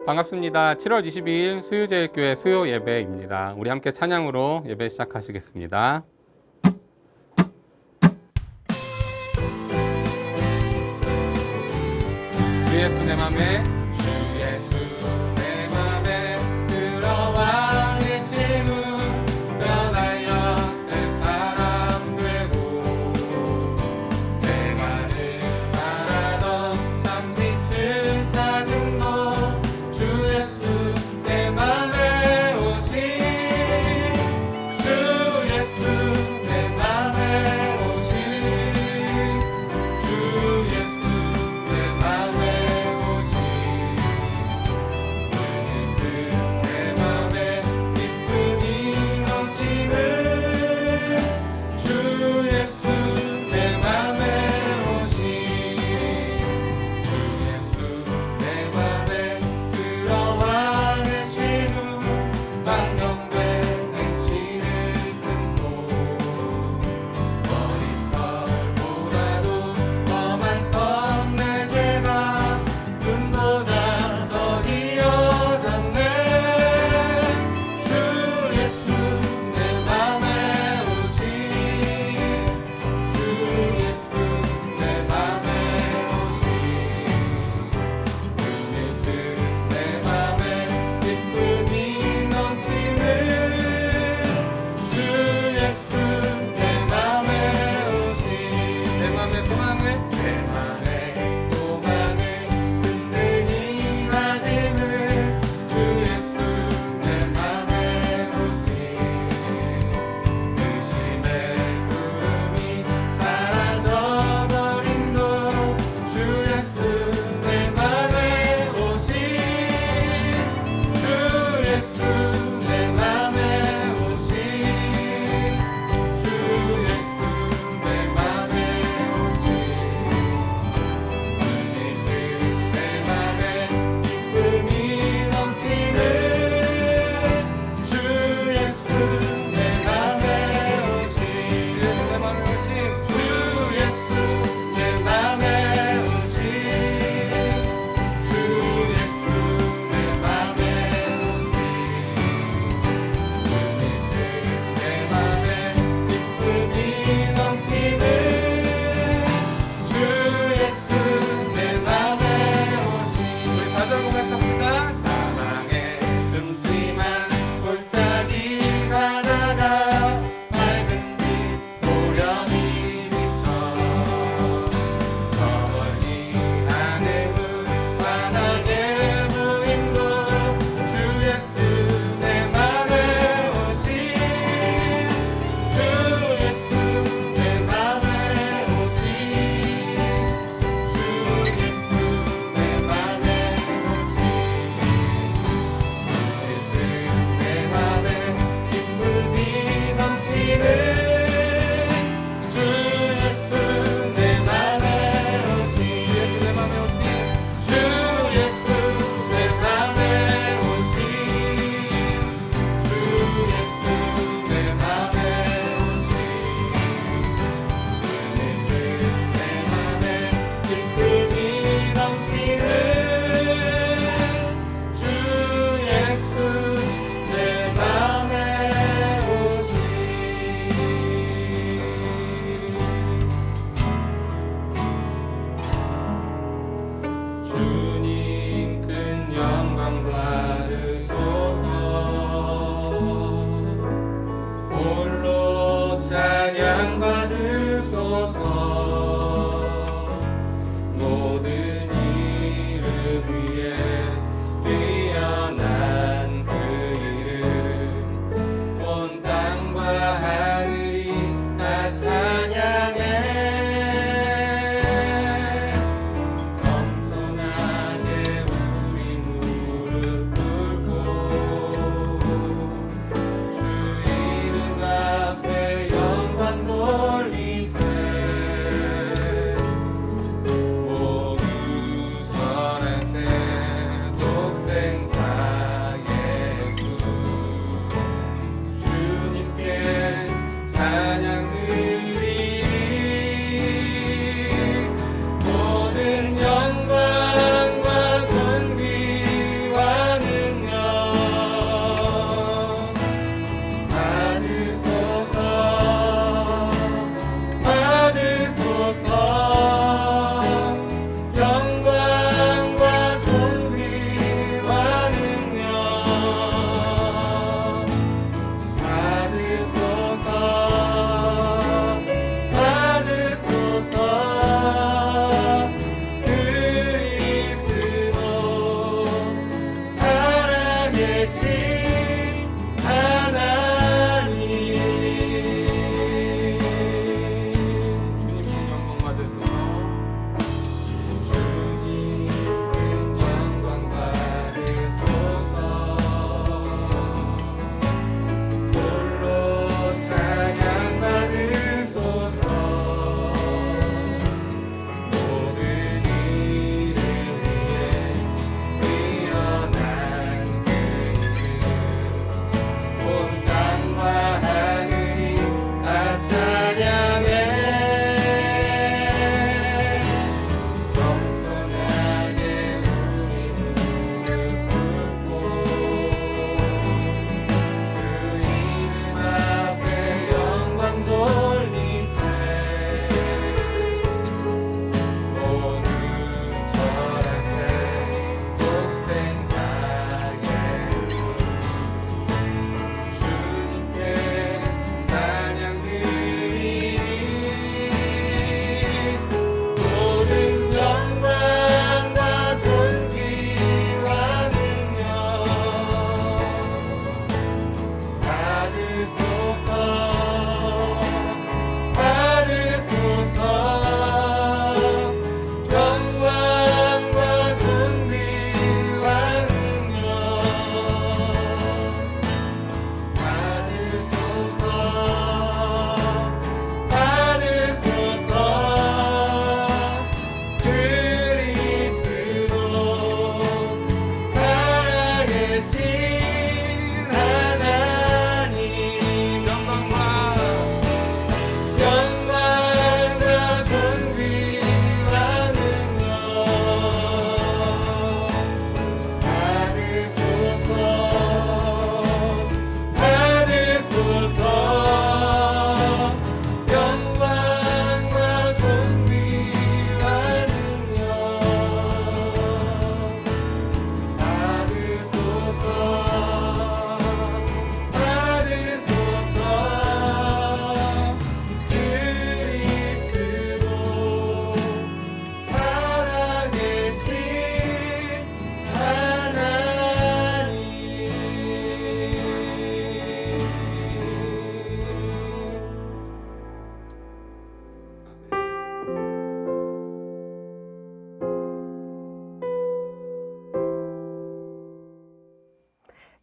반갑습니다. 7월 22일 수유제일교회 수요 예배입니다. 우리 함께 찬양으로 예배 시작하시겠습니다. 주 예수 내 맘에 주 예수 내 맘에 들어와 계시는 변하여 새 사람 되고 내가 늘 바라던 참 빛을 찾은 너 주 예수 내 맘에 오신 주 예수 내 맘에 오신 주 예수 내 맘에 오신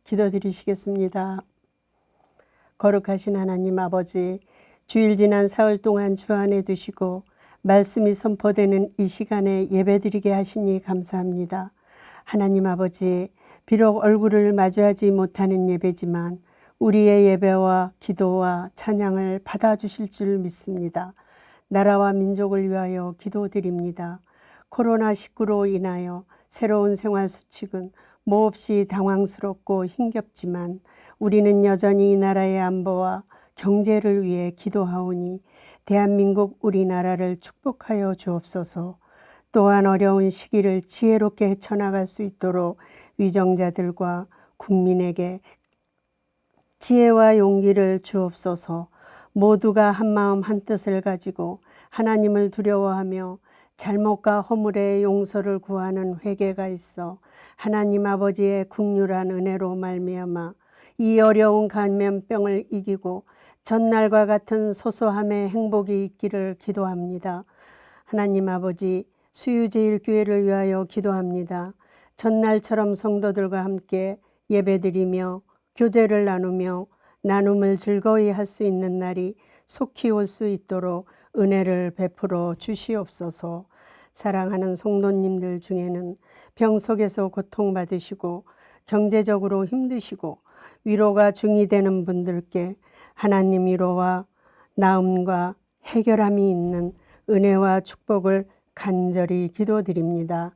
기도드리시겠습니다. 거룩하신 하나님 아버지, 주일 지난 사흘 동안 주 안에 두시고 말씀이 선포되는 이 시간에 예배드리게 하시니 감사합니다. 하나님 아버지, 비록 얼굴을 마주하지 못하는 예배지만 우리의 예배와 기도와 찬양을 받아주실 줄 믿습니다. 나라와 민족을 위하여 기도드립니다. 코로나19로 인하여 새로운 생활 수칙은 몹시 당황스럽고 힘겹지만 우리는 여전히 이 나라의 안보와 경제를 위해 기도하오니 대한민국 우리나라를 축복하여 주옵소서. 또한 어려운 시기를 지혜롭게 헤쳐나갈 수 있도록 위정자들과 국민에게 지혜와 용기를 주옵소서. 모두가 한마음 한뜻을 가지고 하나님을 두려워하며 잘못과 허물의 용서를 구하는 회개가 있어 하나님 아버지의 긍휼한 은혜로 말미암아 이 어려운 감염병을 이기고 전날과 같은 소소함의 행복이 있기를 기도합니다. 하나님 아버지, 수유제일교회를 위하여 기도합니다. 전날처럼 성도들과 함께 예배드리며 교제를 나누며 나눔을 즐거이 할 수 있는 날이 속히 올 수 있도록 은혜를 베풀어 주시옵소서. 사랑하는 성도님들 중에는 병 속에서 고통받으시고 경제적으로 힘드시고 위로가 중이 되는 분들께 하나님 위로와 나음과 해결함이 있는 은혜와 축복을 간절히 기도드립니다.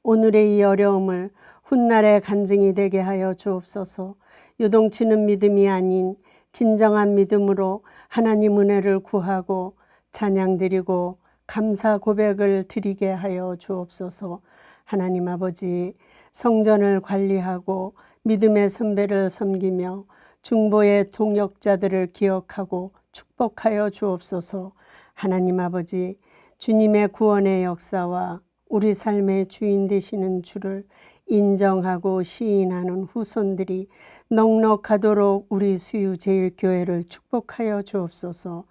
오늘의 이 어려움을 훗날의 간증이 되게 하여 주옵소서. 요동치는 믿음이 아닌 진정한 믿음으로 하나님 은혜를 구하고 찬양드리고 감사 고백을 드리게 하여 주옵소서. 하나님 아버지, 성전을 관리하고 믿음의 선배를 섬기며 중보의 동역자들을 기억하고 축복하여 주옵소서. 하나님 아버지, 주님의 구원의 역사와 우리 삶의 주인 되시는 주를 인정하고 시인하는 후손들이 넉넉하도록 우리 수유제일교회를 축복하여 주옵소서.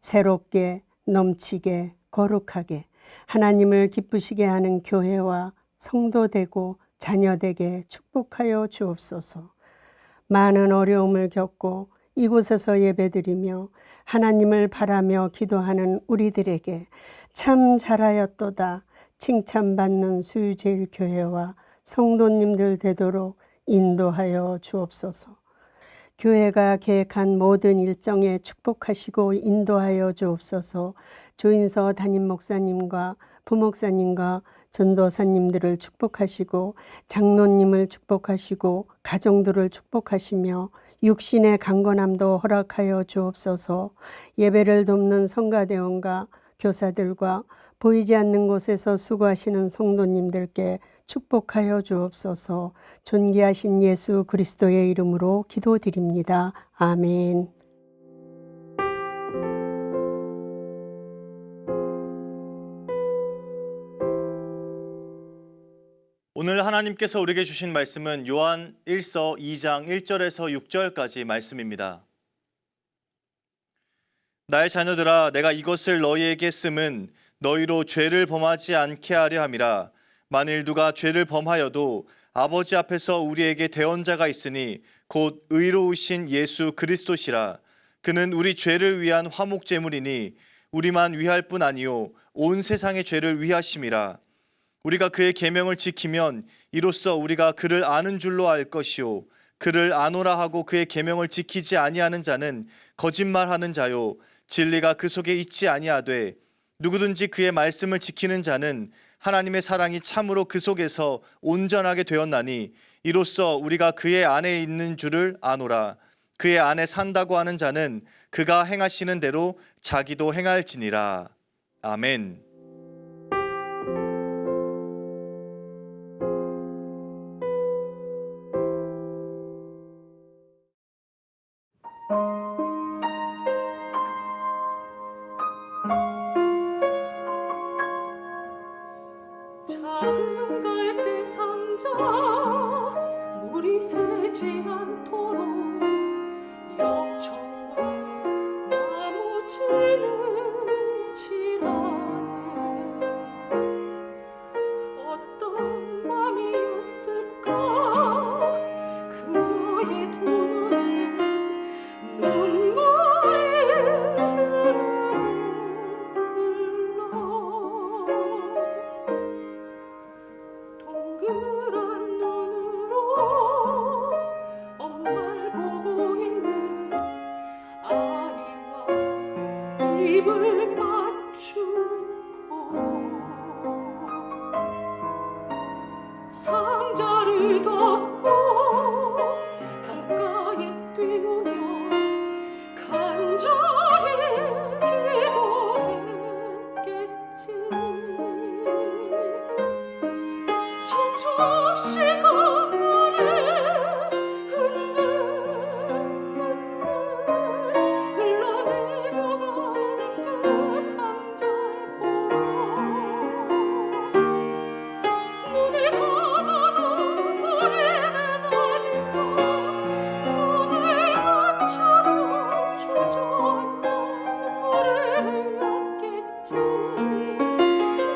새롭게 넘치게 거룩하게 하나님을 기쁘시게 하는 교회와 성도 되고 자녀 되게 축복하여 주옵소서. 많은 어려움을 겪고 이곳에서 예배드리며 하나님을 바라며 기도하는 우리들에게 참 잘하였도다 칭찬받는 수유제일교회와 성도님들 되도록 인도하여 주옵소서. 교회가 계획한 모든 일정에 축복하시고 인도하여 주옵소서. 조인서 담임 목사님과 부목사님과 전도사님들을 축복하시고 장로님을 축복하시고 가정들을 축복하시며 육신의 강건함도 허락하여 주옵소서. 예배를 돕는 성가대원과 교사들과 보이지 않는 곳에서 수고하시는 성도님들께 축복하여 주옵소서. 존귀하신 예수 그리스도의 이름으로 기도드립니다. 아멘. 오늘 하나님께서 우리에게 주신 말씀은 요한 1서 2장 1절에서 6절까지 말씀입니다. 나의 자녀들아, 내가 이것을 너희에게 씀은 너희로 죄를 범하지 않게 하려 함이라. 만일 누가 죄를 범하여도 아버지 앞에서 우리에게 대언자가 있으니 곧 의로우신 예수 그리스도시라. 그는 우리 죄를 위한 화목제물이니 우리만 위할 뿐 아니요 온 세상의 죄를 위하심이라. 우리가 그의 계명을 지키면 이로써 우리가 그를 아는 줄로 알 것이요 그를 아노라 하고 그의 계명을 지키지 아니하는 자는 거짓말하는 자요 진리가 그 속에 있지 아니하되 누구든지 그의 말씀을 지키는 자는 하나님의 사랑이 참으로 그 속에서 온전하게 되었나니 이로써 우리가 그의 안에 있는 줄을 아노라. 그의 안에 산다고 하는 자는 그가 행하시는 대로 자기도 행할지니라. 아멘. 작은 갈대 상자 물이 새지 않도록 역청과 나무지는 칠하네. 어떤 맘이었을까 그런 눈으로 엄마를 보고 있는 아이와 입을 맞추고 상자를 덮고 강가에 뛰우며 간절히 기도했겠지. 저 접시가 물에 흔들흔들 흘러내려가는 그 상자를 보고 눈을 감아도 보이는 아이가 눈을 맞추며 주저앉아 눈물을 흘렸겠지.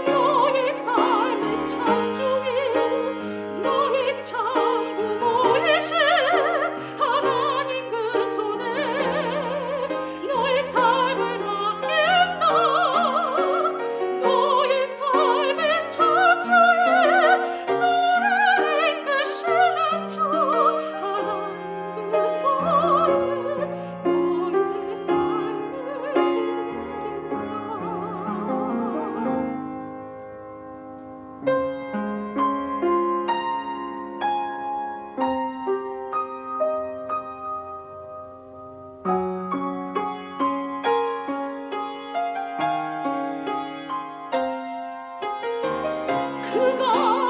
너희 삶의 창조인 너희 창부모이신 하나님 그 손에 너희 삶을 맡긴다. 너희 삶의 창조인 너를 이끄시는 주 하나님 그 손에 너의 삶을 그가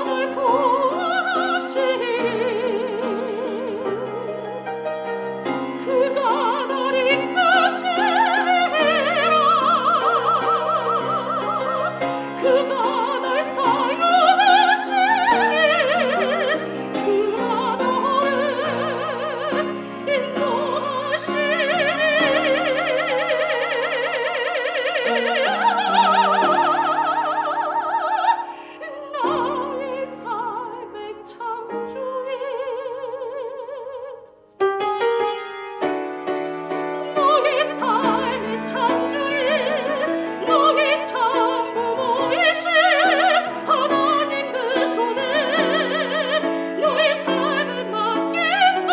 널 구원하시리. 그가 널 이끄시리라. 그가 널 사용하시리. 그가 너를 인도하시리. 나의 삶의 창조인 너의 삶의 창조인 너의 창부모이신 하나님 그 손에 너의 삶을 맡긴다.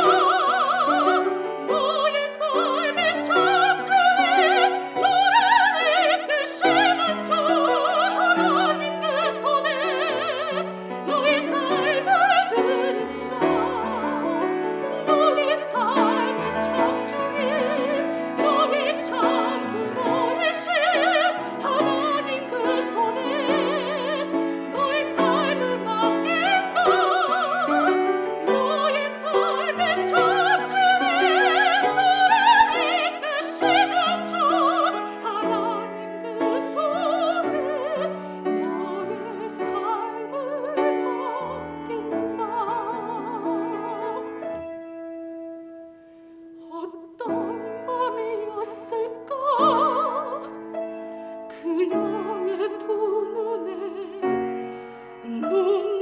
너의 삶의 창조인 너를 이끄시는 주 하나님 그 손에 너의 삶을 드린다. 너의 삶의 창조인 너의 창부모이신 하나님 그 손에 너의 삶을 맡긴다. 너의 삶의 창조인 너를 이끄시는 주 하나님 그 손에 너의 삶을 맡긴다. 어떤 밤이었을까 그녀의 두 눈에 눈물이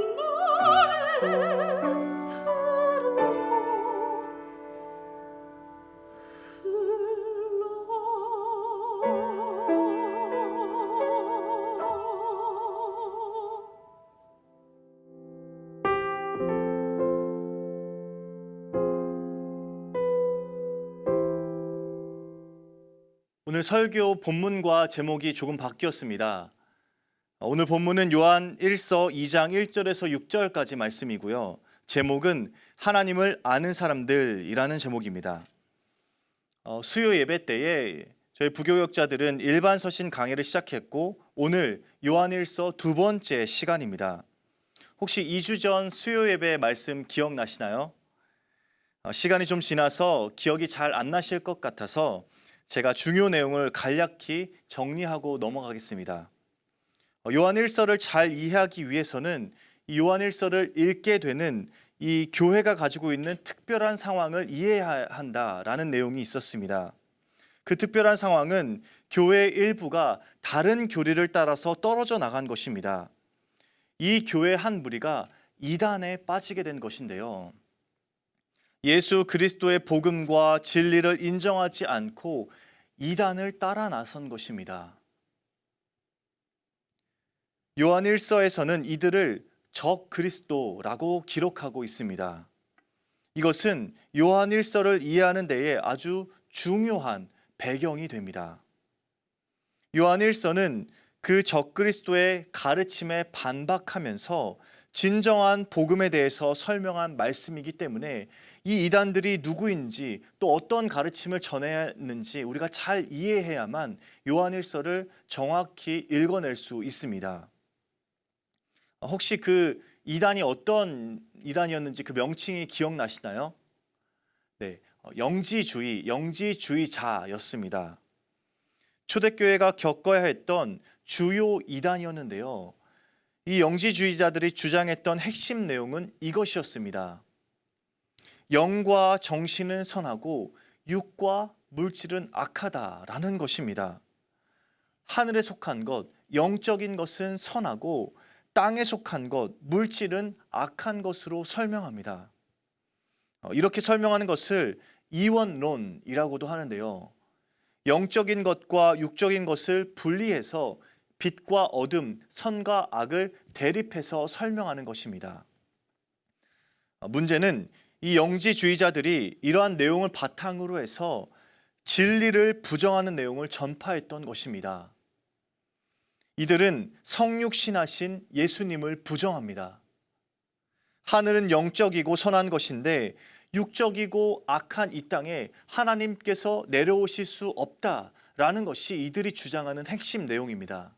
흘러. 오늘 설교 본문과 제목이 조금 바뀌었습니다. 오늘 본문은 요한 1서 2장 1절에서 6절까지 말씀이고요. 제목은 하나님을 아는 사람들이라는 제목입니다. 수요 예배 때에 저희 부교역자들은 일반 서신 강해를 시작했고 오늘 요한 1서 두 번째 시간입니다. 혹시 2주 전 수요 예배 말씀 기억나시나요? 시간이 좀 지나서 기억이 잘 안 나실 것 같아서 제가 중요 내용을 간략히 정리하고 넘어가겠습니다. 요한 1서를 잘 이해하기 위해서는 이 요한 1서를 읽게 되는 이 교회가 가지고 있는 특별한 상황을 이해해야 한다라는 내용이 있었습니다. 그 특별한 상황은 교회의 일부가 다른 교리를 따라서 떨어져 나간 것입니다. 이 교회 한 무리가 이단에 빠지게 된 것인데요. 예수 그리스도의 복음과 진리를 인정하지 않고 이단을 따라 나선 것입니다. 요한 1서에서는 이들을 적 그리스도라고 기록하고 있습니다. 이것은 요한 1서를 이해하는 데에 아주 중요한 배경이 됩니다. 요한 1서는 그 적그리스도의 가르침에 반박하면서 진정한 복음에 대해서 설명한 말씀이기 때문에 이 이단들이 누구인지 또 어떤 가르침을 전했는지 우리가 잘 이해해야만 요한 1서를 정확히 읽어낼 수 있습니다. 혹시 그 이단이 어떤 이단이었는지 그 명칭이 기억나시나요? 네, 영지주의자였습니다. 초대교회가 겪어야 했던 주요 이단이었는데요. 이 영지주의자들이 주장했던 핵심 내용은 이것이었습니다. 영과 정신은 선하고 육과 물질은 악하다라는 것입니다. 하늘에 속한 것, 영적인 것은 선하고 땅에 속한 것, 물질은 악한 것으로 설명합니다. 이렇게 설명하는 것을 이원론이라고도 하는데요. 영적인 것과 육적인 것을 분리해서 빛과 어둠, 선과 악을 대립해서 설명하는 것입니다. 문제는 이 영지주의자들이 이러한 내용을 바탕으로 해서 진리를 부정하는 내용을 전파했던 것입니다. 이들은 성육신하신 예수님을 부정합니다. 하늘은 영적이고 선한 것인데 육적이고 악한 이 땅에 하나님께서 내려오실 수 없다라는 것이 이들이 주장하는 핵심 내용입니다.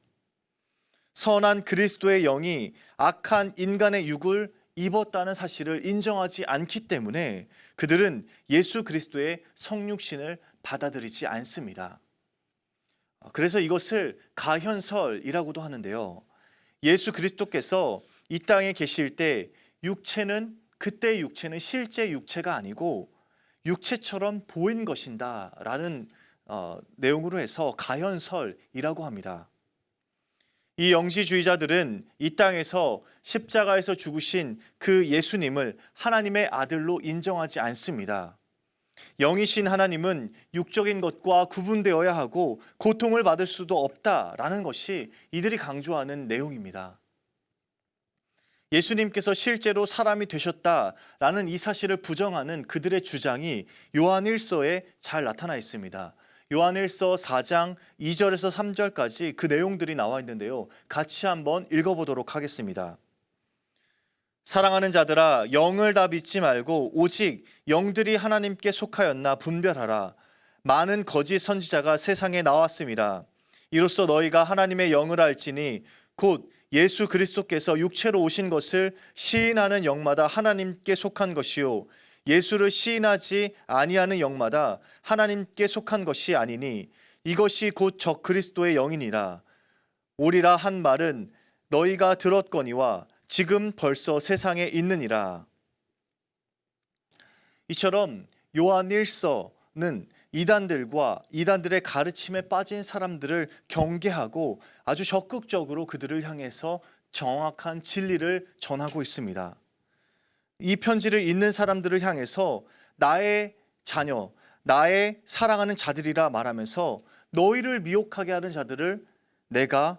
선한 그리스도의 영이 악한 인간의 육을 입었다는 사실을 인정하지 않기 때문에 그들은 예수 그리스도의 성육신을 받아들이지 않습니다. 그래서 이것을 가현설이라고도 하는데요. 예수 그리스도께서 이 땅에 계실 때 그때의 육체는 실제 육체가 아니고 육체처럼 보인 것이다라는 내용으로 해서 가현설이라고 합니다. 이 영지주의자들은 이 땅에서 십자가에서 죽으신 그 예수님을 하나님의 아들로 인정하지 않습니다. 영이신 하나님은 육적인 것과 구분되어야 하고 고통을 받을 수도 없다라는 것이 이들이 강조하는 내용입니다. 예수님께서 실제로 사람이 되셨다라는 이 사실을 부정하는 그들의 주장이 요한 1서에 잘 나타나 있습니다. 요한 1서 4장 2절에서 3절까지 그 내용들이 나와 있는데요. 같이 한번 읽어보도록 하겠습니다. 사랑하는 자들아, 영을 다 믿지 말고 오직 영들이 하나님께 속하였나 분별하라. 많은 거짓 선지자가 세상에 나왔음이라. 이로써 너희가 하나님의 영을 알지니 곧 예수 그리스도께서 육체로 오신 것을 시인하는 영마다 하나님께 속한 것이요 예수를 시인하지 아니하는 영마다 하나님께 속한 것이 아니니 이것이 곧 적 그리스도의 영이니라. 오리라 한 말은 너희가 들었거니와 지금 벌써 세상에 있느니라. 이처럼 요한 1서는 이단들과 이단들의 가르침에 빠진 사람들을 경계하고 아주 적극적으로 그들을 향해서 정확한 진리를 전하고 있습니다. 이 편지를 읽는 사람들을 향해서 나의 자녀, 나의 사랑하는 자들이라 말하면서 너희를 미혹하게 하는 자들을 내가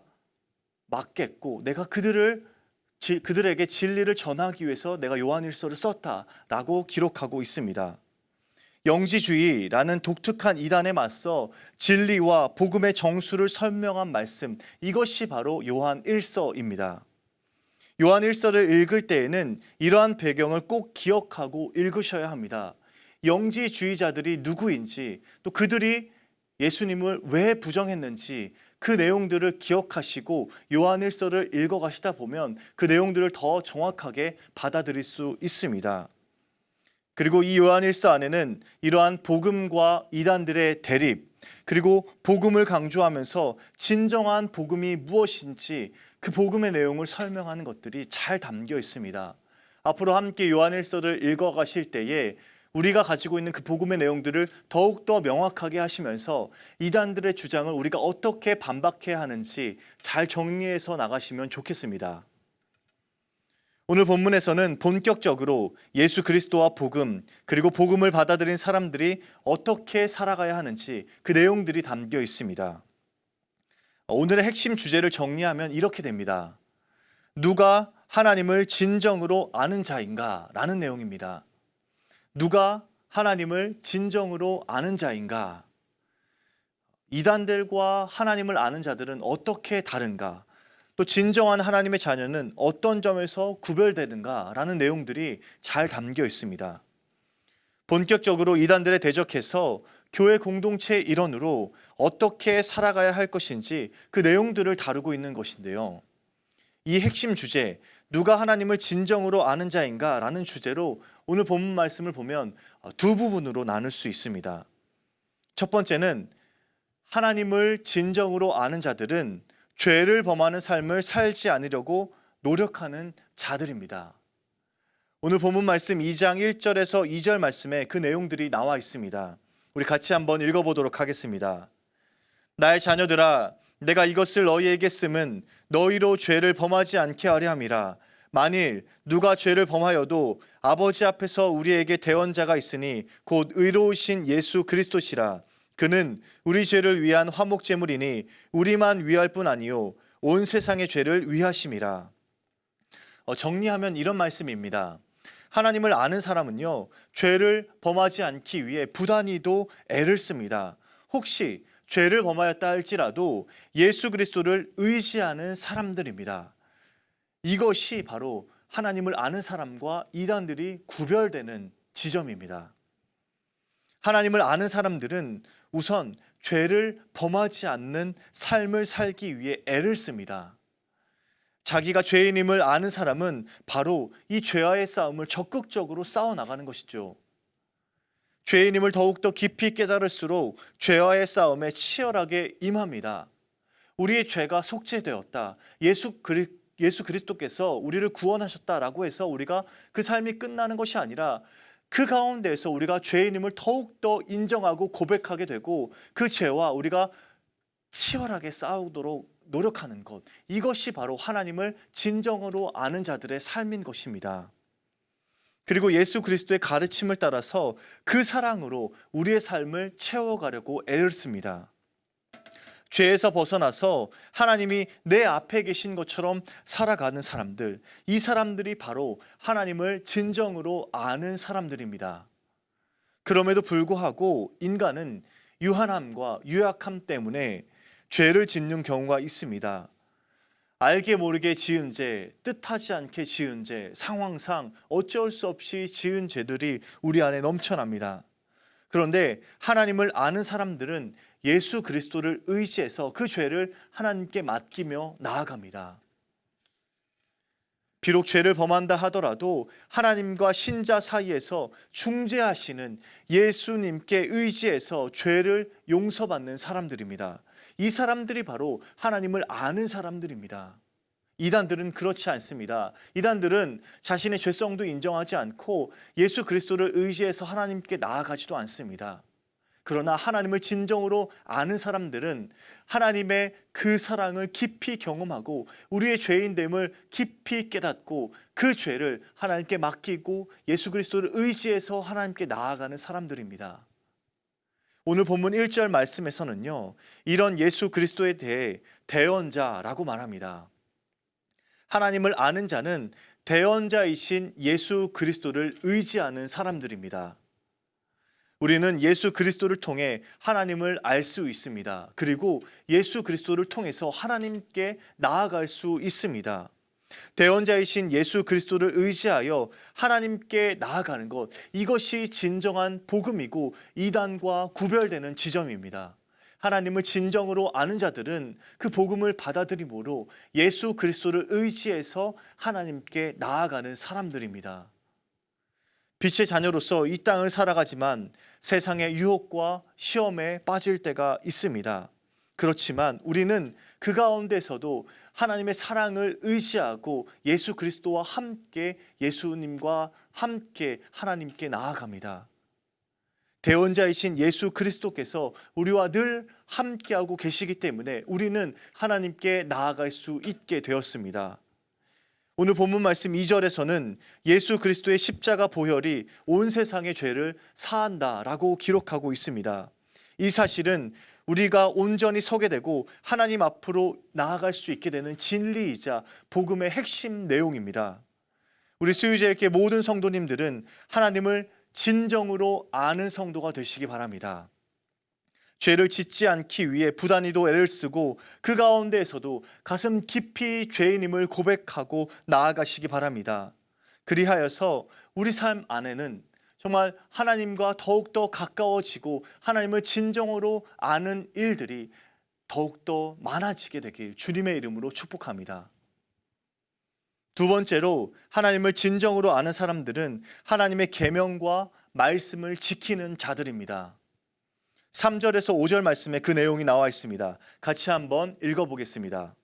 막겠고 내가 그들에게 진리를 전하기 위해서 내가 요한 1서를 썼다라고 기록하고 있습니다. 영지주의라는 독특한 이단에 맞서 진리와 복음의 정수를 설명한 말씀, 이것이 바로 요한 1서입니다. 요한 1서를 읽을 때에는 이러한 배경을 꼭 기억하고 읽으셔야 합니다. 영지주의자들이 누구인지 또 그들이 예수님을 왜 부정했는지 그 내용들을 기억하시고 요한 1서를 읽어가시다 보면 그 내용들을 더 정확하게 받아들일 수 있습니다. 그리고 이 요한 1서 안에는 이러한 복음과 이단들의 대립, 그리고 복음을 강조하면서 진정한 복음이 무엇인지 그 복음의 내용을 설명하는 것들이 잘 담겨 있습니다. 앞으로 함께 요한 1서를 읽어가실 때에 우리가 가지고 있는 그 복음의 내용들을 더욱더 명확하게 하시면서 이단들의 주장을 우리가 어떻게 반박해야 하는지 잘 정리해서 나가시면 좋겠습니다. 오늘 본문에서는 본격적으로 예수 그리스도와 복음, 그리고 복음을 받아들인 사람들이 어떻게 살아가야 하는지 그 내용들이 담겨 있습니다. 오늘의 핵심 주제를 정리하면 이렇게 됩니다. 누가 하나님을 진정으로 아는 자인가? 라는 내용입니다. 누가 하나님을 진정으로 아는 자인가? 이단들과 하나님을 아는 자들은 어떻게 다른가? 또 진정한 하나님의 자녀는 어떤 점에서 구별되는가? 라는 내용들이 잘 담겨 있습니다. 본격적으로 이단들에 대적해서 교회 공동체의 일원으로 어떻게 살아가야 할 것인지 그 내용들을 다루고 있는 것인데요. 이 핵심 주제, 누가 하나님을 진정으로 아는 자인가? 라는 주제로 오늘 본문 말씀을 보면 두 부분으로 나눌 수 있습니다. 첫 번째는 하나님을 진정으로 아는 자들은 죄를 범하는 삶을 살지 않으려고 노력하는 자들입니다. 오늘 본문 말씀 2장 1절에서 2절 말씀에 그 내용들이 나와 있습니다. 우리 같이 한번 읽어보도록 하겠습니다. 나의 자녀들아, 내가 이것을 너희에게 쓰면 너희로 죄를 범하지 않게 하려 함이라. 만일 누가 죄를 범하여도 아버지 앞에서 우리에게 대언자가 있으니 곧 의로우신 예수 그리스도시라. 그는 우리 죄를 위한 화목제물이니 우리만 위할 뿐 아니요 온 세상의 죄를 위하심이라. 정리하면 이런 말씀입니다. 하나님을 아는 사람은요, 죄를 범하지 않기 위해 부단히도 애를 씁니다. 혹시 죄를 범하였다 할지라도 예수 그리스도를 의지하는 사람들입니다. 이것이 바로 하나님을 아는 사람과 이단들이 구별되는 지점입니다. 하나님을 아는 사람들은 우선 죄를 범하지 않는 삶을 살기 위해 애를 씁니다. 자기가 죄인임을 아는 사람은 바로 이 죄와의 싸움을 적극적으로 싸워나가는 것이죠. 죄인임을 더욱더 깊이 깨달을수록 죄와의 싸움에 치열하게 임합니다. 우리의 죄가 속죄되었다. 예수 그리스도께서 우리를 구원하셨다라고 해서 우리가 그 삶이 끝나는 것이 아니라 그 가운데에서 우리가 죄인임을 더욱더 인정하고 고백하게 되고 그 죄와 우리가 치열하게 싸우도록 노력하는 것, 이것이 바로 하나님을 진정으로 아는 자들의 삶인 것입니다. 그리고 예수 그리스도의 가르침을 따라서 그 사랑으로 우리의 삶을 채워가려고 애를 씁니다. 죄에서 벗어나서 하나님이 내 앞에 계신 것처럼 살아가는 사람들, 이 사람들이 바로 하나님을 진정으로 아는 사람들입니다. 그럼에도 불구하고 인간은 유한함과 유약함 때문에 죄를 짓는 경우가 있습니다. 알게 모르게 지은 죄, 뜻하지 않게 지은 죄, 상황상 어쩔 수 없이 지은 죄들이 우리 안에 넘쳐납니다. 그런데 하나님을 아는 사람들은 예수 그리스도를 의지해서 그 죄를 하나님께 맡기며 나아갑니다. 비록 죄를 범한다 하더라도 하나님과 신자 사이에서 중재하시는 예수님께 의지해서 죄를 용서받는 사람들입니다. 이 사람들이 바로 하나님을 아는 사람들입니다. 이단들은 그렇지 않습니다. 이단들은 자신의 죄성도 인정하지 않고 예수 그리스도를 의지해서 하나님께 나아가지도 않습니다. 그러나 하나님을 진정으로 아는 사람들은 하나님의 그 사랑을 깊이 경험하고 우리의 죄인됨을 깊이 깨닫고 그 죄를 하나님께 맡기고 예수 그리스도를 의지해서 하나님께 나아가는 사람들입니다. 오늘 본문 1절 말씀에서는요, 이런 예수 그리스도에 대해 대언자라고 말합니다. 하나님을 아는 자는 대언자이신 예수 그리스도를 의지하는 사람들입니다. 우리는 예수 그리스도를 통해 하나님을 알 수 있습니다. 그리고 예수 그리스도를 통해서 하나님께 나아갈 수 있습니다. 대언자이신 예수 그리스도를 의지하여 하나님께 나아가는 것, 이것이 진정한 복음이고 이단과 구별되는 지점입니다. 하나님을 진정으로 아는 자들은 그 복음을 받아들임으로 예수 그리스도를 의지해서 하나님께 나아가는 사람들입니다. 빛의 자녀로서 이 땅을 살아가지만 세상의 유혹과 시험에 빠질 때가 있습니다. 그렇지만 우리는 그 가운데서도 하나님의 사랑을 의지하고 예수 그리스도와 함께 예수님과 함께 하나님께 나아갑니다. 대언자이신 예수 그리스도께서 우리와 늘 함께하고 계시기 때문에 우리는 하나님께 나아갈 수 있게 되었습니다. 오늘 본문 말씀 2절에서는 예수 그리스도의 십자가 보혈이 온 세상의 죄를 사한다라고 기록하고 있습니다. 이 사실은 우리가 온전히 서게 되고 하나님 앞으로 나아갈 수 있게 되는 진리이자 복음의 핵심 내용입니다. 우리 수유제일교회 모든 성도님들은 하나님을 진정으로 아는 성도가 되시기 바랍니다. 죄를 짓지 않기 위해 부단히도 애를 쓰고 그 가운데에서도 가슴 깊이 죄인임을 고백하고 나아가시기 바랍니다. 그리하여서 우리 삶 안에는 정말 하나님과 더욱더 가까워지고 하나님을 진정으로 아는 일들이 더욱더 많아지게 되길 주님의 이름으로 축복합니다. 두 번째로 하나님을 진정으로 아는 사람들은 하나님의 계명과 말씀을 지키는 자들입니다. 3절에서 5절 말씀에 그 내용이 나와 있습니다. 같이 한번 읽어보겠습니다.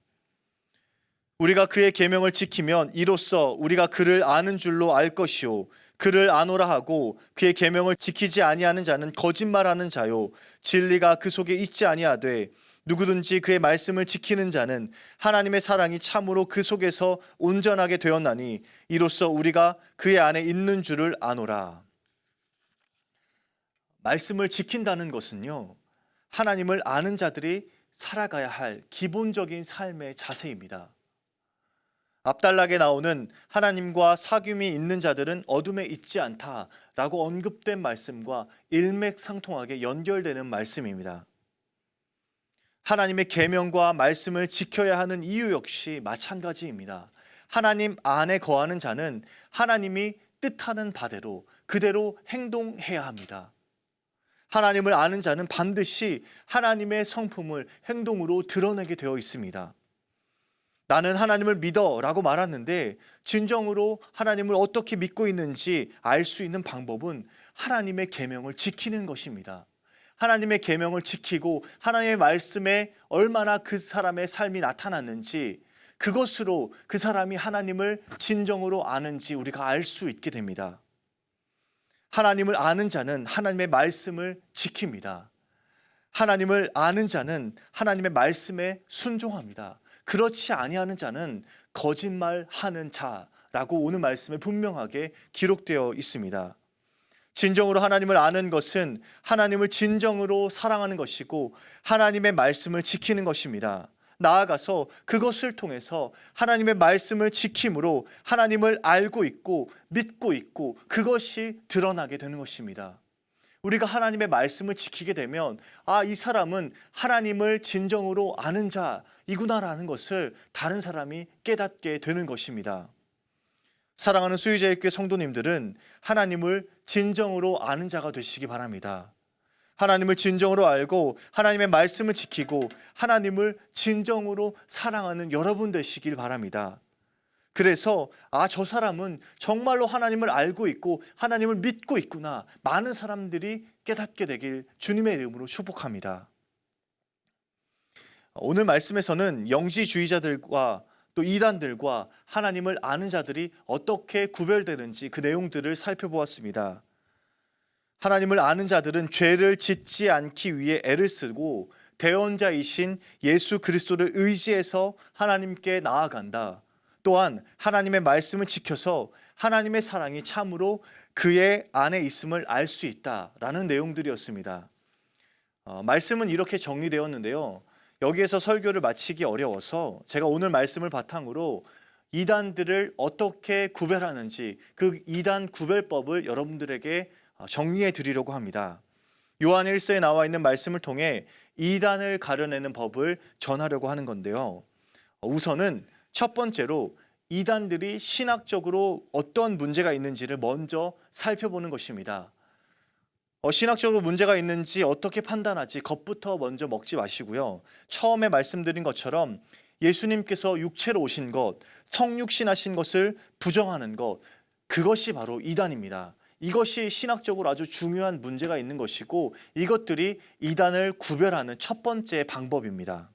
우리가 그의 계명을 지키면 이로써 우리가 그를 아는 줄로 알 것이요 그를 아노라 하고 그의 계명을 지키지 아니하는 자는 거짓말하는 자요 진리가 그 속에 있지 아니하되 누구든지 그의 말씀을 지키는 자는 하나님의 사랑이 참으로 그 속에서 온전하게 되었나니 이로써 우리가 그의 안에 있는 줄을 아노라. 말씀을 지킨다는 것은요, 하나님을 아는 자들이 살아가야 할 기본적인 삶의 자세입니다. 앞단락에 나오는 하나님과 사귐이 있는 자들은 어둠에 있지 않다라고 언급된 말씀과 일맥상통하게 연결되는 말씀입니다. 하나님의 계명과 말씀을 지켜야 하는 이유 역시 마찬가지입니다. 하나님 안에 거하는 자는 하나님이 뜻하는 바대로 그대로 행동해야 합니다. 하나님을 아는 자는 반드시 하나님의 성품을 행동으로 드러내게 되어 있습니다. 나는 하나님을 믿어 라고 말하는데 진정으로 하나님을 어떻게 믿고 있는지 알 수 있는 방법은 하나님의 계명을 지키는 것입니다. 하나님의 계명을 지키고 하나님의 말씀에 얼마나 그 사람의 삶이 나타났는지 그것으로 그 사람이 하나님을 진정으로 아는지 우리가 알 수 있게 됩니다. 하나님을 아는 자는 하나님의 말씀을 지킵니다. 하나님을 아는 자는 하나님의 말씀에 순종합니다. 그렇지 아니하는 자는 거짓말하는 자라고 오늘 말씀에 분명하게 기록되어 있습니다. 진정으로 하나님을 아는 것은 하나님을 진정으로 사랑하는 것이고 하나님의 말씀을 지키는 것입니다. 나아가서 그것을 통해서 하나님의 말씀을 지킴으로 하나님을 알고 있고 믿고 있고 그것이 드러나게 되는 것입니다. 우리가 하나님의 말씀을 지키게 되면 이 사람은 하나님을 진정으로 아는 자이구나라는 것을 다른 사람이 깨닫게 되는 것입니다. 사랑하는 수유제일교회 성도님들은 하나님을 진정으로 아는 자가 되시기 바랍니다. 하나님을 진정으로 알고 하나님의 말씀을 지키고 하나님을 진정으로 사랑하는 여러분 되시길 바랍니다. 그래서 저 사람은 정말로 하나님을 알고 있고 하나님을 믿고 있구나 많은 사람들이 깨닫게 되길 주님의 이름으로 축복합니다. 오늘 말씀에서는 영지주의자들과 또 이단들과 하나님을 아는 자들이 어떻게 구별되는지 그 내용들을 살펴보았습니다. 하나님을 아는 자들은 죄를 짓지 않기 위해 애를 쓰고 대언자이신 예수 그리스도를 의지해서 하나님께 나아간다. 또한 하나님의 말씀을 지켜서 하나님의 사랑이 참으로 그의 안에 있음을 알 수 있다라는 내용들이었습니다. 말씀은 이렇게 정리되었는데요. 여기에서 설교를 마치기 어려워서 제가 오늘 말씀을 바탕으로 이단들을 어떻게 구별하는지 그 이단 구별법을 여러분들에게 정리해 드리려고 합니다. 요한 1서에 나와 있는 말씀을 통해 이단을 가려내는 법을 전하려고 하는 건데요. 우선은 첫 번째로 이단들이 신학적으로 어떤 문제가 있는지를 먼저 살펴보는 것입니다. 신학적으로 문제가 있는지 어떻게 판단하지 겁부터 먼저 먹지 마시고요. 처음에 말씀드린 것처럼 예수님께서 육체로 오신 것, 성육신하신 것을 부정하는 것, 그것이 바로 이단입니다. 이것이 신학적으로 아주 중요한 문제가 있는 것이고 이것들이 이단을 구별하는 첫 번째 방법입니다.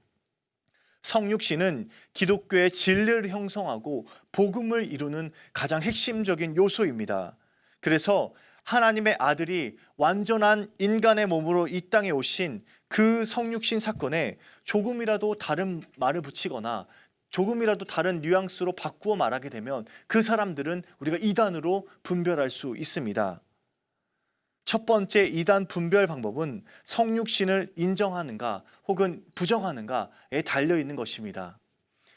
성육신은 기독교의 진리를 형성하고 복음을 이루는 가장 핵심적인 요소입니다. 그래서 하나님의 아들이 완전한 인간의 몸으로 이 땅에 오신 그 성육신 사건에 조금이라도 다른 말을 붙이거나 조금이라도 다른 뉘앙스로 바꾸어 말하게 되면 그 사람들은 우리가 이단으로 분별할 수 있습니다. 첫 번째 이단 분별 방법은 성육신을 인정하는가 혹은 부정하는가에 달려 있는 것입니다.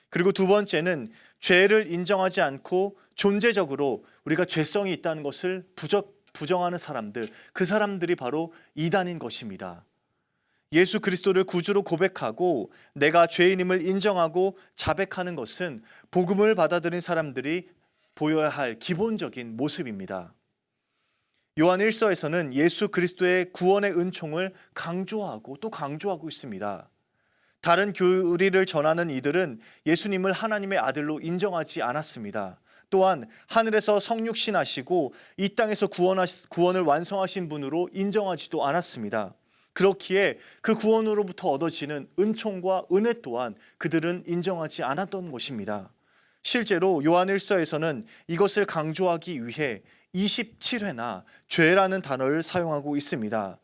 그리고 두 번째는 죄를 인정하지 않고 존재적으로 우리가 죄성이 있다는 것을 부정하는 사람들, 그 사람들이 바로 이단인 것입니다. 예수 그리스도를 구주로 고백하고 내가 죄인임을 인정하고 자백하는 것은 복음을 받아들인 사람들이 보여야 할 기본적인 모습입니다. 요한 1서에서는 예수 그리스도의 구원의 은총을 강조하고 또 강조하고 있습니다. 다른 교리를 전하는 이들은 예수님을 하나님의 아들로 인정하지 않았습니다. 또한 하늘에서 성육신하시고 이 땅에서 구원을 완성하신 분으로 인정하지도 않았습니다. 그렇기에 그 구원으로부터 얻어지는 은총과 은혜 또한 그들은 인정하지 않았던 것입니다. 실제로 요한 1서에서는 이것을 강조하기 위해 27회나 죄라는 단어를 사용하고 있습니다.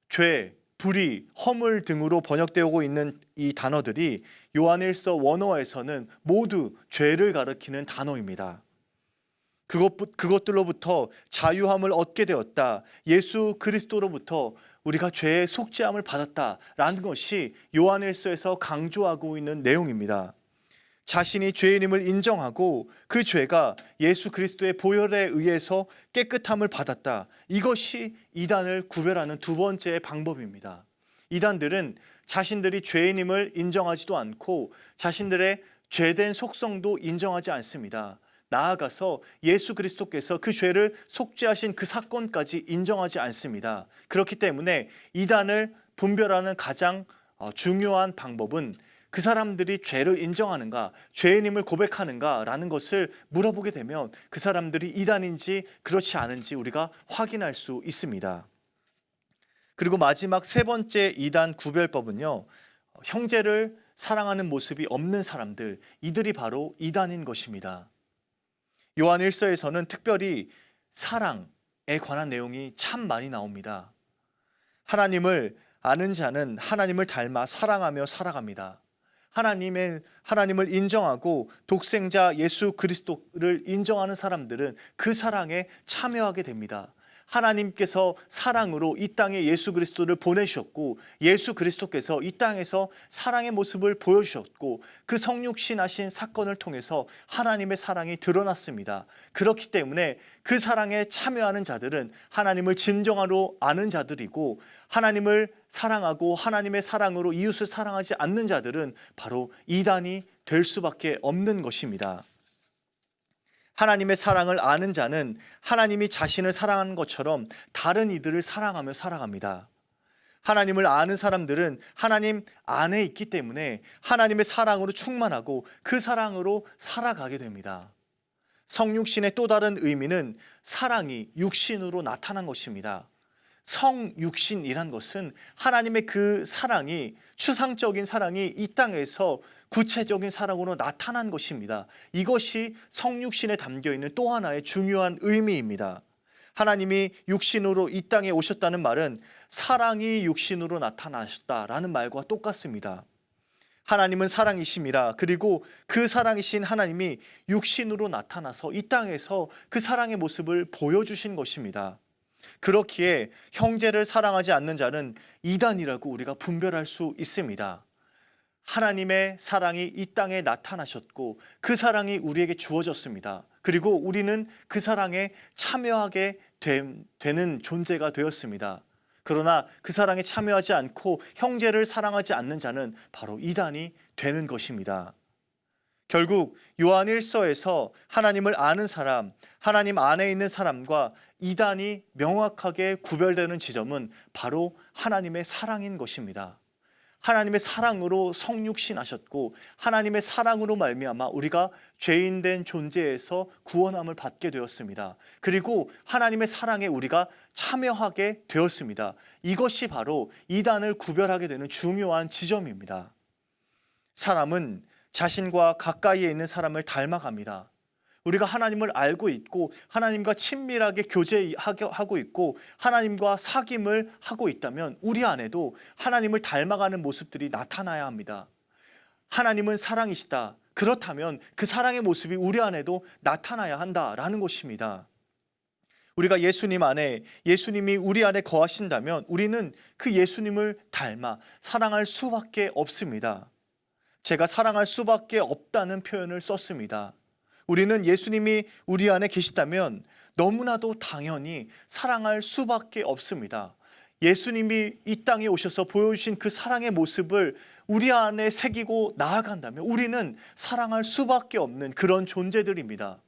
죄, 불의, 허물 등으로 번역되고 있는 이 단어들이 요한 1서 원어에서는 모두 죄를 가리키는 단어입니다. 그것들로부터 자유함을 얻게 되었다. 예수 그리스도로부터 우리가 죄의 속죄함을 받았다라는 것이 요한 1서에서 강조하고 있는 내용입니다. 자신이 죄인임을 인정하고 그 죄가 예수 그리스도의 보혈에 의해서 깨끗함을 받았다. 이것이 이단을 구별하는 두 번째 방법입니다. 이단들은 자신들이 죄인임을 인정하지도 않고 자신들의 죄된 속성도 인정하지 않습니다. 나아가서 예수 그리스도께서 그 죄를 속죄하신 그 사건까지 인정하지 않습니다. 그렇기 때문에 이단을 분별하는 가장 중요한 방법은 그 사람들이 죄를 인정하는가, 죄인임을 고백하는가라는 것을 물어보게 되면 그 사람들이 이단인지 그렇지 않은지 우리가 확인할 수 있습니다. 그리고 마지막 세 번째 이단 구별법은요, 형제를 사랑하는 모습이 없는 사람들, 이들이 바로 이단인 것입니다. 요한 1서에서는 특별히 사랑에 관한 내용이 참 많이 나옵니다. 하나님을 아는 자는 하나님을 닮아 사랑하며 살아갑니다. 하나님을 인정하고 독생자 예수 그리스도를 인정하는 사람들은 그 사랑에 참여하게 됩니다. 하나님께서 사랑으로 이 땅에 예수 그리스도를 보내주셨고 예수 그리스도께서 이 땅에서 사랑의 모습을 보여주셨고 그 성육신하신 사건을 통해서 하나님의 사랑이 드러났습니다. 그렇기 때문에 그 사랑에 참여하는 자들은 하나님을 진정으로 아는 자들이고 하나님을 사랑하고 하나님의 사랑으로 이웃을 사랑하지 않는 자들은 바로 이단이 될 수밖에 없는 것입니다. 하나님의 사랑을 아는 자는 하나님이 자신을 사랑하는 것처럼 다른 이들을 사랑하며 살아갑니다. 하나님을 아는 사람들은 하나님 안에 있기 때문에 하나님의 사랑으로 충만하고 그 사랑으로 살아가게 됩니다. 성육신의 또 다른 의미는 사랑이 육신으로 나타난 것입니다. 성육신이란 것은 하나님의 그 사랑이, 추상적인 사랑이 이 땅에서 구체적인 사랑으로 나타난 것입니다. 이것이 성육신에 담겨있는 또 하나의 중요한 의미입니다. 하나님이 육신으로 이 땅에 오셨다는 말은 사랑이 육신으로 나타나셨다라는 말과 똑같습니다. 하나님은 사랑이심이라, 그리고 그 사랑이신 하나님이 육신으로 나타나서 이 땅에서 그 사랑의 모습을 보여주신 것입니다. 그렇기에 형제를 사랑하지 않는 자는 이단이라고 우리가 분별할 수 있습니다. 하나님의 사랑이 이 땅에 나타나셨고 그 사랑이 우리에게 주어졌습니다. 그리고 우리는 그 사랑에 참여하게 되는 존재가 되었습니다. 그러나 그 사랑에 참여하지 않고 형제를 사랑하지 않는 자는 바로 이단이 되는 것입니다. 결국 요한 1서에서 하나님을 아는 사람, 하나님 안에 있는 사람과 이단이 명확하게 구별되는 지점은 바로 하나님의 사랑인 것입니다. 하나님의 사랑으로 성육신하셨고 하나님의 사랑으로 말미암아 우리가 죄인된 존재에서 구원함을 받게 되었습니다. 그리고 하나님의 사랑에 우리가 참여하게 되었습니다. 이것이 바로 이단을 구별하게 되는 중요한 지점입니다. 사람은 자신과 가까이에 있는 사람을 닮아갑니다. 우리가 하나님을 알고 있고 하나님과 친밀하게 교제하고 있고 하나님과 사귐을 하고 있다면 우리 안에도 하나님을 닮아가는 모습들이 나타나야 합니다. 하나님은 사랑이시다. 그렇다면 그 사랑의 모습이 우리 안에도 나타나야 한다라는 것입니다. 우리가 예수님 안에, 예수님이 우리 안에 거하신다면 우리는 그 예수님을 닮아 사랑할 수밖에 없습니다. 제가 사랑할 수밖에 없다는 표현을 썼습니다. 우리는 예수님이 우리 안에 계시다면 너무나도 당연히 사랑할 수밖에 없습니다. 예수님이 이 땅에 오셔서 보여주신 그 사랑의 모습을 우리 안에 새기고 나아간다면 우리는 사랑할 수밖에 없는 그런 존재들입니다.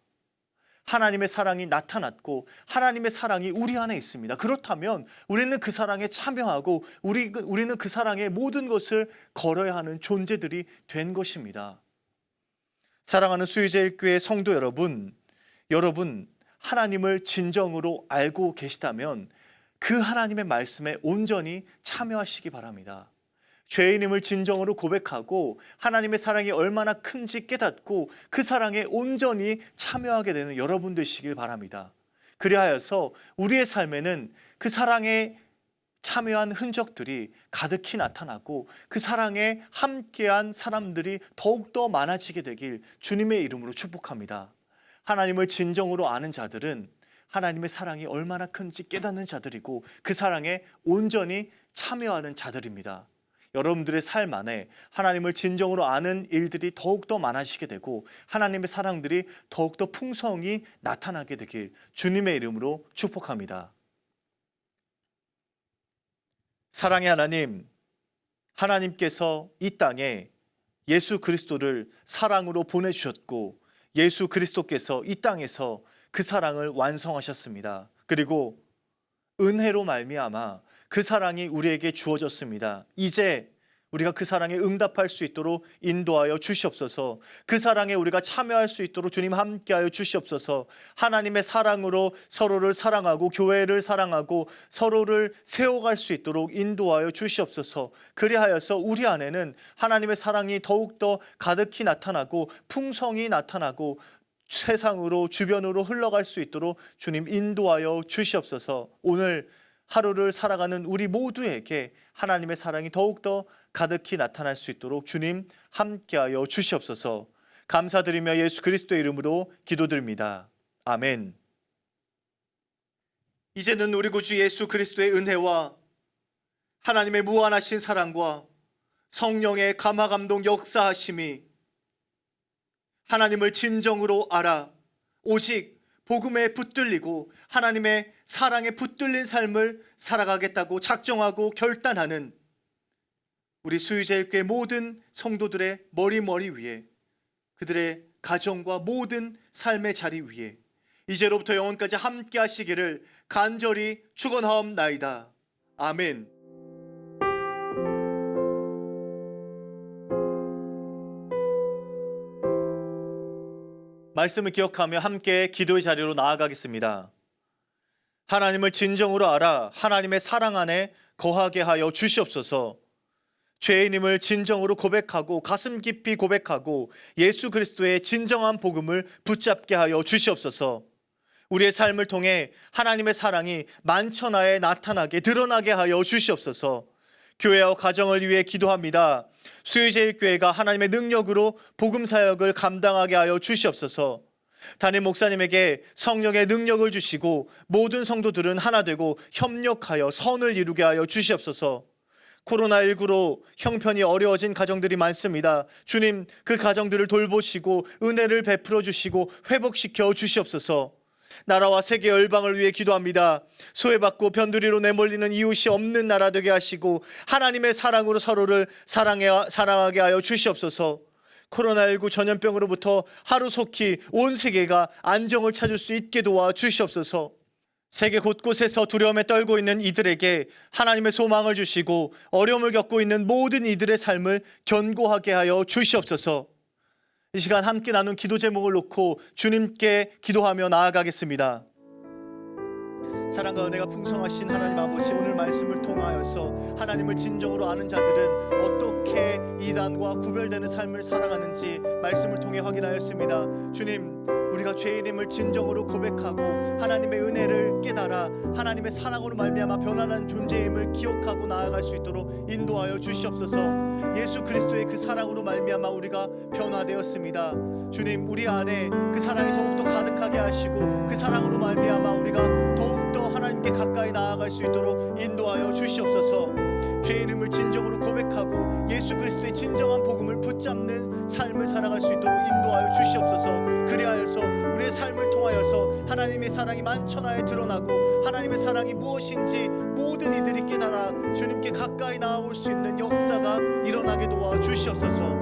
하나님의 사랑이 나타났고 하나님의 사랑이 우리 안에 있습니다. 그렇다면 우리는 그 사랑에 참여하고 우리는 그 사랑의 모든 것을 걸어야 하는 존재들이 된 것입니다. 사랑하는 수유제일교회 성도 여러분, 하나님을 진정으로 알고 계시다면 그 하나님의 말씀에 온전히 참여하시기 바랍니다. 죄인임을 진정으로 고백하고 하나님의 사랑이 얼마나 큰지 깨닫고 그 사랑에 온전히 참여하게 되는 여러분 되시길 바랍니다. 그리하여서 우리의 삶에는 그 사랑에 참여한 흔적들이 가득히 나타나고 그 사랑에 함께한 사람들이 더욱더 많아지게 되길 주님의 이름으로 축복합니다. 하나님을 진정으로 아는 자들은 하나님의 사랑이 얼마나 큰지 깨닫는 자들이고 그 사랑에 온전히 참여하는 자들입니다. 여러분들의 삶 안에 하나님을 진정으로 아는 일들이 더욱더 많아지게 되고 하나님의 사랑들이 더욱더 풍성히 나타나게 되길 주님의 이름으로 축복합니다. 사랑의 하나님, 하나님께서 이 땅에 예수 그리스도를 사랑으로 보내주셨고 예수 그리스도께서 이 땅에서 그 사랑을 완성하셨습니다. 그리고 은혜로 말미암아 그 사랑이 우리에게 주어졌습니다. 이제 우리가 그 사랑에 응답할 수 있도록 인도하여 주시옵소서. 그 사랑에 우리가 참여할 수 있도록 주님 함께하여 주시옵소서. 하나님의 사랑으로 서로를 사랑하고 교회를 사랑하고 서로를 세워갈 수 있도록 인도하여 주시옵소서. 그리하여서 우리 안에는 하나님의 사랑이 더욱더 가득히 나타나고 풍성히 나타나고 세상으로 주변으로 흘러갈 수 있도록 주님 인도하여 주시옵소서. 오늘 하루를 살아가는 우리 모두에게 하나님의 사랑이 더욱더 가득히 나타날 수 있도록 주님 함께하여 주시옵소서. 감사드리며 예수 그리스도의 이름으로 기도드립니다. 아멘. 이제는 우리 구주 예수 그리스도의 은혜와 하나님의 무한하신 사랑과 성령의 감화감동 역사하심이 하나님을 진정으로 알아 오직 복음에 붙들리고 하나님의 사랑에 붙들린 삶을 살아가겠다고 작정하고 결단하는 우리 수유제일교회 모든 성도들의 머리 위에 그들의 가정과 모든 삶의 자리 위에 이제로부터 영원까지 함께 하시기를 간절히 축원하옵나이다. 아멘. 말씀을 기억하며 함께 기도의 자리로 나아가겠습니다. 하나님을 진정으로 알아 하나님의 사랑 안에 거하게 하여 주시옵소서. 죄인임을 진정으로 고백하고 가슴 깊이 고백하고 예수 그리스도의 진정한 복음을 붙잡게 하여 주시옵소서. 우리의 삶을 통해 하나님의 사랑이 만천하에 나타나게 드러나게 하여 주시옵소서. 교회와 가정을 위해 기도합니다. 수유제일교회가 하나님의 능력으로 복음 사역을 감당하게 하여 주시옵소서. 담임 목사님에게 성령의 능력을 주시고 모든 성도들은 하나 되고 협력하여 선을 이루게 하여 주시옵소서. 코로나19로 형편이 어려워진 가정들이 많습니다. 주님, 그 가정들을 돌보시고 은혜를 베풀어 주시고 회복시켜 주시옵소서. 나라와 세계 열방을 위해 기도합니다. 소외받고 변두리로 내몰리는 이웃이 없는 나라 되게 하시고 하나님의 사랑으로 서로를 사랑하게 하여 주시옵소서. 코로나19 전염병으로부터 하루속히 온 세계가 안정을 찾을 수 있게 도와 주시옵소서. 세계 곳곳에서 두려움에 떨고 있는 이들에게 하나님의 소망을 주시고 어려움을 겪고 있는 모든 이들의 삶을 견고하게 하여 주시옵소서. 이 시간 함께 나눈 기도 제목을 놓고 주님께 기도하며 나아가겠습니다. 사랑과 은혜가 풍성하신 하나님 아버지, 오늘 말씀을 통하여서 하나님을 진정으로 아는 자들은 어떻게 이단과 구별되는 삶을 살아가는지 말씀을 통해 확인하였습니다. 주님, 우리가 죄인임을 진정으로 고백하고 하나님의 은혜를 깨달아 하나님의 사랑으로 말미암아 변화하는 존재임을 기억하고 나아갈 수 있도록 인도하여 주시옵소서. 예수 그리스도의 그 사랑으로 말미암아 우리가 변화되었습니다. 주님, 우리 안에 그 사랑이 더욱더 가득하게 하시고 그 사랑으로 말미암아 우리가 더욱 주님께 가까이 나아갈 수 있도록 인도하여 주시옵소서. 죄의 이름을 진정으로 고백하고 예수 그리스도의 진정한 복음을 붙잡는 삶을 살아갈 수 있도록 인도하여 주시옵소서. 그리하여서 우리의 삶을 통하여서 하나님의 사랑이 만천하에 드러나고 하나님의 사랑이 무엇인지 모든 이들이 깨달아 주님께 가까이 나아올 수 있는 역사가 일어나게 도와 주시옵소서.